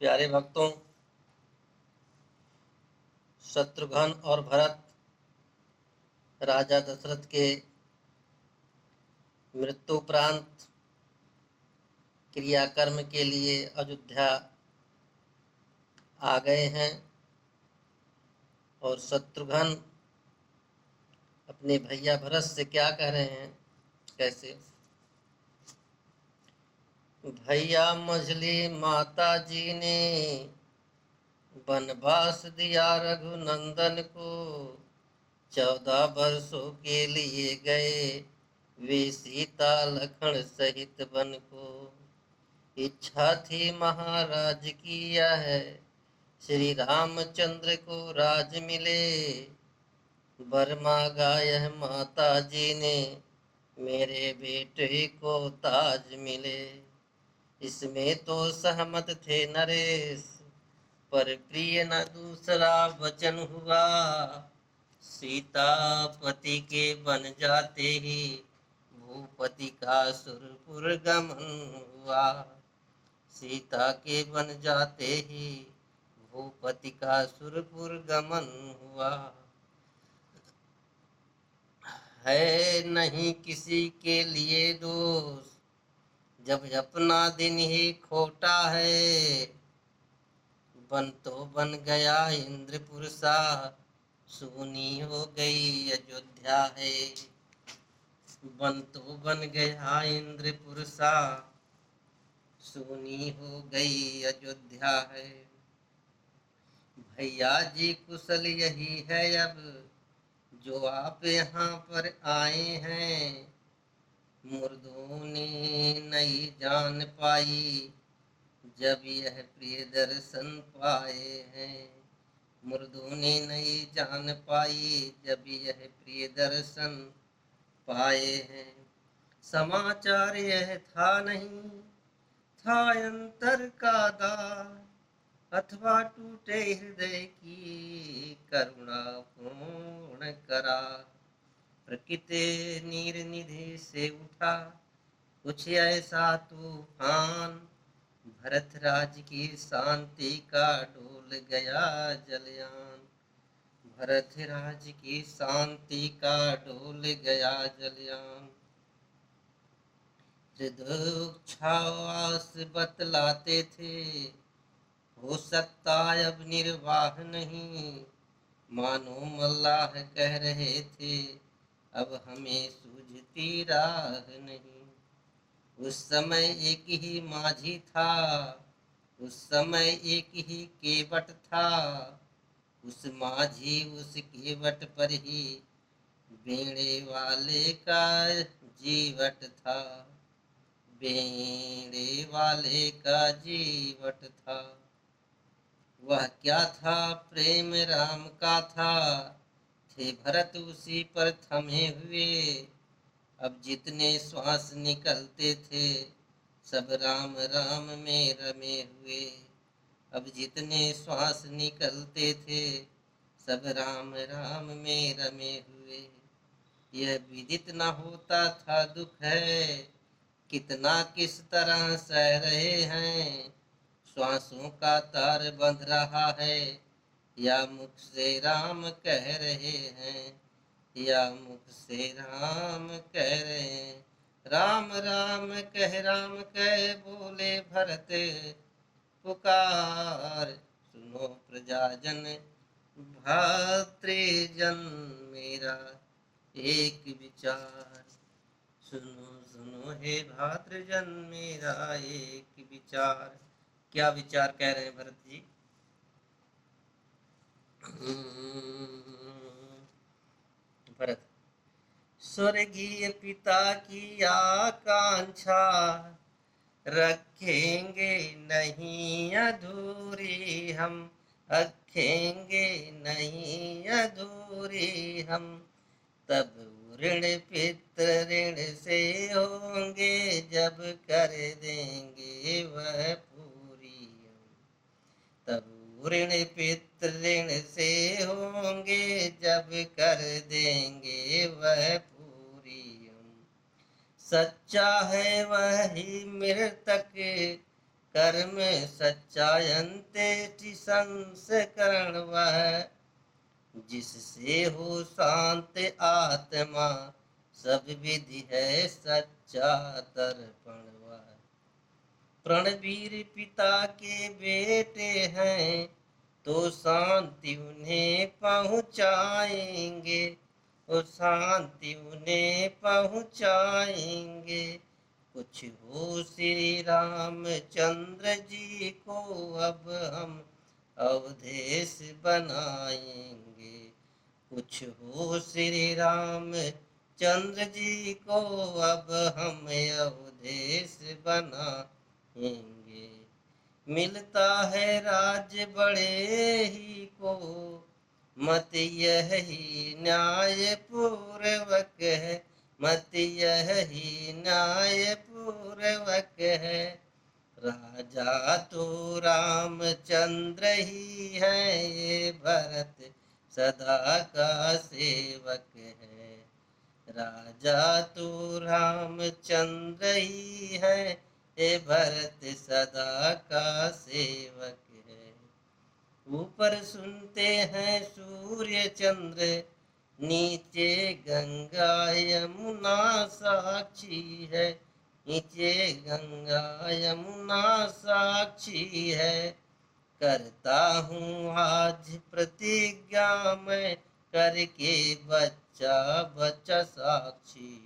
प्यारे भक्तों, शत्रुघ्न और भरत राजा दशरथ के मृत्युपरांत क्रियाकर्म के लिए अयोध्या आ गए हैं और शत्रुघ्न अपने भैया भरत से क्या कह रहे हैं, कैसे? भैया मझली माता जी ने वनवास दिया रघुनंदन को, 14 वर्षों के लिए गए वे सीता लखन सहित वन को। इच्छा थी महाराज की यह है, श्री रामचंद्र को राज मिले। वर मांगा यह माता जी ने, मेरे बेटे को ताज मिले। इसमें तो सहमत थे नरेश, पर प्रिय न दूसरा वचन हुआ। सीता पति के बन जाते ही भूपति का सुरपुर गमन हुआ। सीता के बन जाते ही भूपति का सुरपुर गमन हुआ। है नहीं किसी के लिए दोष, जब अपना दिन ही खोटा है। बन तो बन गया इंद्रपुर सा, सूनी हो गई अयोध्या है। बन तो बन गया इंद्रपुर सा, सूनी हो गई अयोध्या है। भैया जी कुशल यही है अब, जो आप यहाँ पर आए हैं। मुर्दों ने नहीं जान पाई, जब यह प्रिय दर्शन पाए हैं। मुर्दों ने नहीं जान पाई, जब यह प्रिय दर्शन पाए हैं। समाचार यह था नहीं, था अंतर का दार, अथवा टूटे हृदय की करुणा पूर्ण करार। प्रकृति नीर निधि से उठा कुछ ऐसा तूफान, भरत राज की शांति का डोल गया जलयान। भरत राज की शांति का डोल गया जलयान। हृदयोच्छ्वास बतलाते थे, हो सकता अब निर्वाह नहीं। मानो मल्लाह कह रहे थे, अब हमें सूझती राह नहीं। उस समय एक ही माझी था, उस समय एक ही केवट था। उस माझी उस केवट पर ही बेड़े वाले का जीवट था। बेड़े वाले का जीवट था। वह क्या था? प्रेम राम का था, थे भरत उसी पर थमे हुए। अब जितने श्वास निकलते थे, सब राम राम में रमे हुए। अब जितने श्वास निकलते थे, सब राम राम में रमे हुए। यह विदित न होता था दुख है, कितना किस तरह सह रहे हैं। श्वासों का तार बंध रहा है, या मुख से राम कह रहे हैं, या मुख से राम कह रहे हैं। राम राम कह बोले भरत पुकार। सुनो प्रजाजन भातृजन मेरा एक विचार। सुनो सुनो हे भातृजन मेरा एक विचार। क्या विचार कह रहे हैं भरत जी? भरत, स्वर्गीय पिता की आकांक्षा रखेंगे नहीं अधूरी हम, रखेंगे नहीं अधूरी हम। तब ऋण पितृ ऋण से होंगे, जब कर देंगे वह पूरी हम। तब ऋण पितृ ऋण से होंगे, जब कर देंगे वह पूरी हम। सच्चा है वही मृतक, कर्म सच्चायन्ते संस्करण वह, जिससे हो शांत आत्मा सब विधि है सच्चा दर्पण वह। प्रणवीर पिता के बेटे हैं तो शांति उन्हें पहुँचाएंगे, और शांति उन्हें पहुँचाएंगे। कुछ हो श्री रामचंद्र जी को अब हम अवधेश बनाएंगे। कुछ हो श्री रामचंद्र जी को अब हम अवधेश बनाएंगे। मिलता है राज्य बड़े ही को, मत यही न्याय पूर्वक है, मत यही न्याय पूर्वक है। राजा तो रामचंद्र ही है, ये भरत सदा का सेवक है। राजा तो रामचंद्र ही है, ये भरत सदा का सेवक है। ऊपर सुनते हैं सूर्य चंद्र, नीचे गंगा यमुना साक्षी है, नीचे गंगा यमुना साक्षी है। करता हूँ आज प्रतिज्ञा मैं, करके बच्चा बच्चा साक्षी,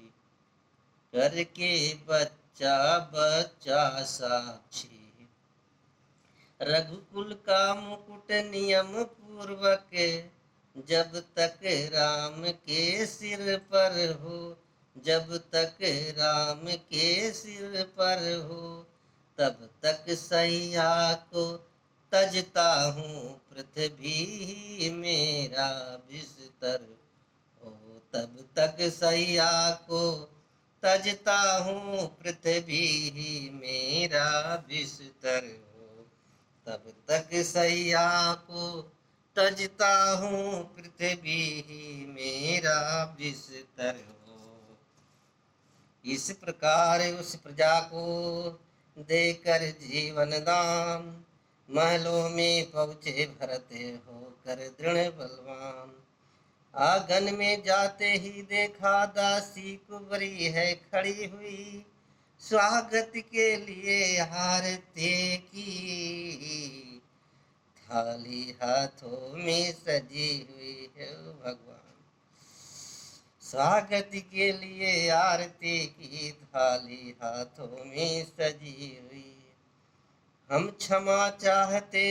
करके बच्चा बच्चा साक्षी। रघुकुल का मुकुट नियम पूर्वक, जब तक राम के सिर पर हो, जब तक राम के सिर पर हो, तब तक सैया को तजता हूँ पृथ्वी ही मेरा बिस्तर हो। तब तक सैया को तजता हूँ पृथ्वी ही मेरा बिस्तर हो। तब तक सैया को तजता हूँ पृथ्वी ही मेरा बिस्तर हो। इस प्रकार उस प्रजा को देकर जीवन दान, महलों में पहुँचे भरत होकर दृढ़ बलवान। आंगन में जाते ही देखा दासी कुंवरी है खड़ी हुई, स्वागत के लिए आरती की थाली हाथों में सजी हुई है। भगवान स्वागत के लिए आरती की थाली हाथों में सजी हुई। हम क्षमा चाहते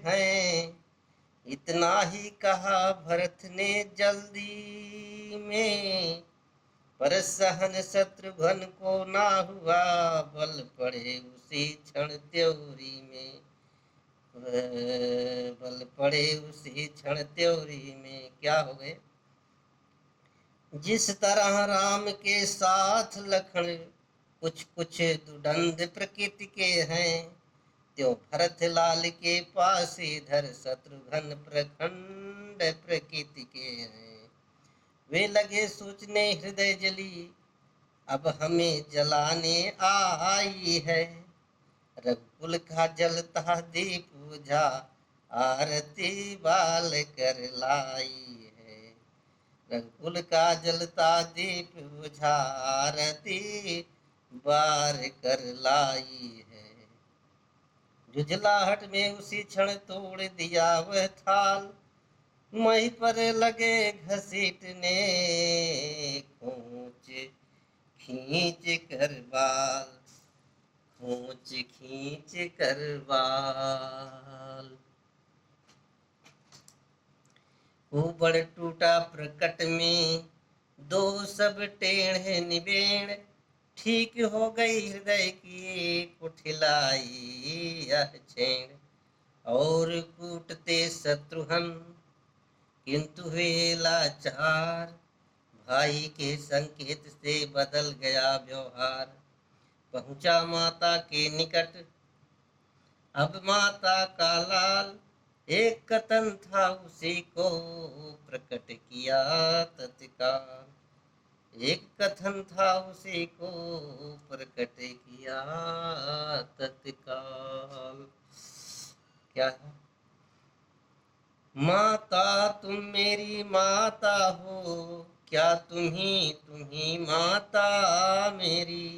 हैं, इतना ही कहा भरत ने जल्दी में, पर सहन शत्रुघ्न को ना हुआ, बल पड़े उसी क्षण त्योरी में, बल पड़े उसी क्षण त्योरी में। क्या हो गए? जिस तरह राम के साथ लखन कुछ कुछ दुदंड प्रकृति के हैं, त्यों भरत लाल के पास इधर शत्रुघ्न प्रखंड प्रकृति के हैं। वे लगे सोचने हृदय जली, अब हमें जलाने आई है। रघुकुल का जलता दीप बुझा, आरती बाल कर लाई है। रघुकुल का जलता दीप बुझा, आरती बार कर लाई है। जुझलाहट में उसी क्षण तोड़ दिया वह थाल, मही पर लगे घसीटने खोच खींच कर बाल, खोच खींच कर बाल। ऊबड़ टूटा प्रकट में दो सब टेढ़े निबेड़, ठीक हो गई हृदय की कुठिलाई यह छेड़। और कूटते शत्रुघ्न किंतु वे लाचार, भाई के संकेत से बदल गया व्यवहार। पहुंचा माता के निकट अब माता का लाल, एक कथन था उसी को प्रकट किया तत्काल, एक कथन था उसी को प्रकट किया तत्काल। क्या है? माता तुम मेरी माता हो, क्या तुम्ही माता मेरी,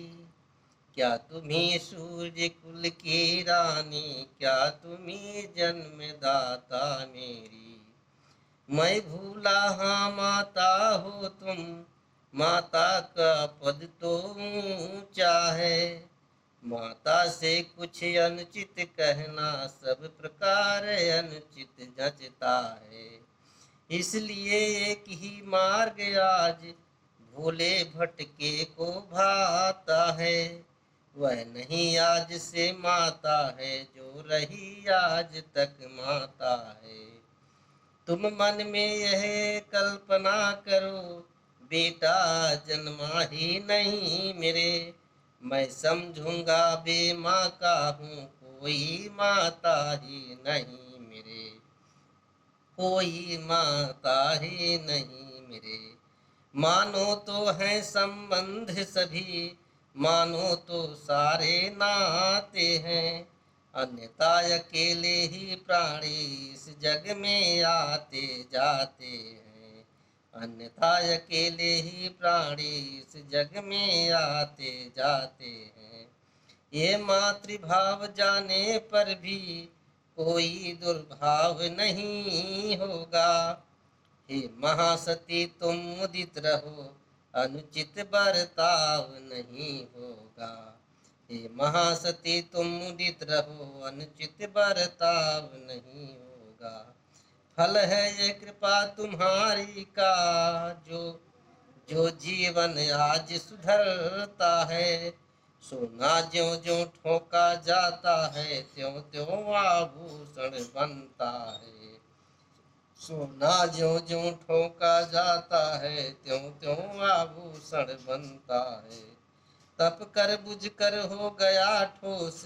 क्या तुम्ही सूर्य कुल की रानी, क्या तुम्ही जन्मदाता मेरी। मैं भूला हाँ माता हो तुम, माता का पद तो ऊंचा है। माता से कुछ अनुचित कहना सब प्रकार अनुचित जचता है। इसलिए एक ही मार्ग आज भोले भटके को भाता है। वह नहीं आज से माता है, जो रही आज तक माता है। तुम मन में यह कल्पना करो, बेटा जन्मा ही नहीं मेरे। मैं समझूंगा बे माँ का हूँ, कोई माता ही नहीं मेरे, कोई माता ही नहीं मेरे। मानो तो है संबंध सभी, मानो तो सारे नाते हैं। अन्यथा अकेले ही प्राणी इस जग में आते जाते हैं। अन्यथा अकेले ही प्राणी इस जग में आते जाते हैं। ये मातृभाव जाने पर भी कोई दुर्भाव नहीं होगा। हे महासती तुम मुदित रहो, अनुचित बर्ताव नहीं होगा। हे महासती तुम मुदित रहो, अनुचित बर्ताव नहीं होगा। फल है ये कृपा तुम्हारी का, जो जो जीवन आज सुधरता है। सोना ज्यों ज्यों ठोका जाता है, त्यों त्यों आभूषण बनता है। सोना ज्यों ज्यों ठोका जाता है, त्यों त्यों आभूषण बनता है। तप कर बुझ कर हो गया ठोस,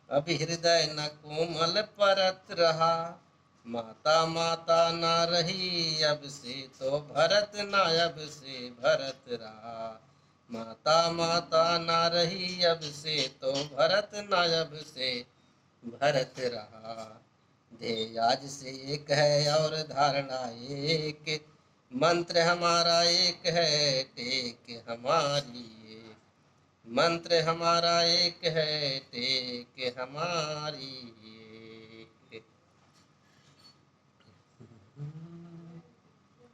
अब हृदय न कोमल परत रहा। माता माता ना रही अब से, तो भरत ना अब से भरत रहा। माता माता ना रही अब से, तो भरत ना अब से भरत रहा। ध्येय आज से एक है और धारणा एक, मंत्र हमारा एक है, टेक हमारी एक। मंत्र हमारा एक है, टेक हमारी एक।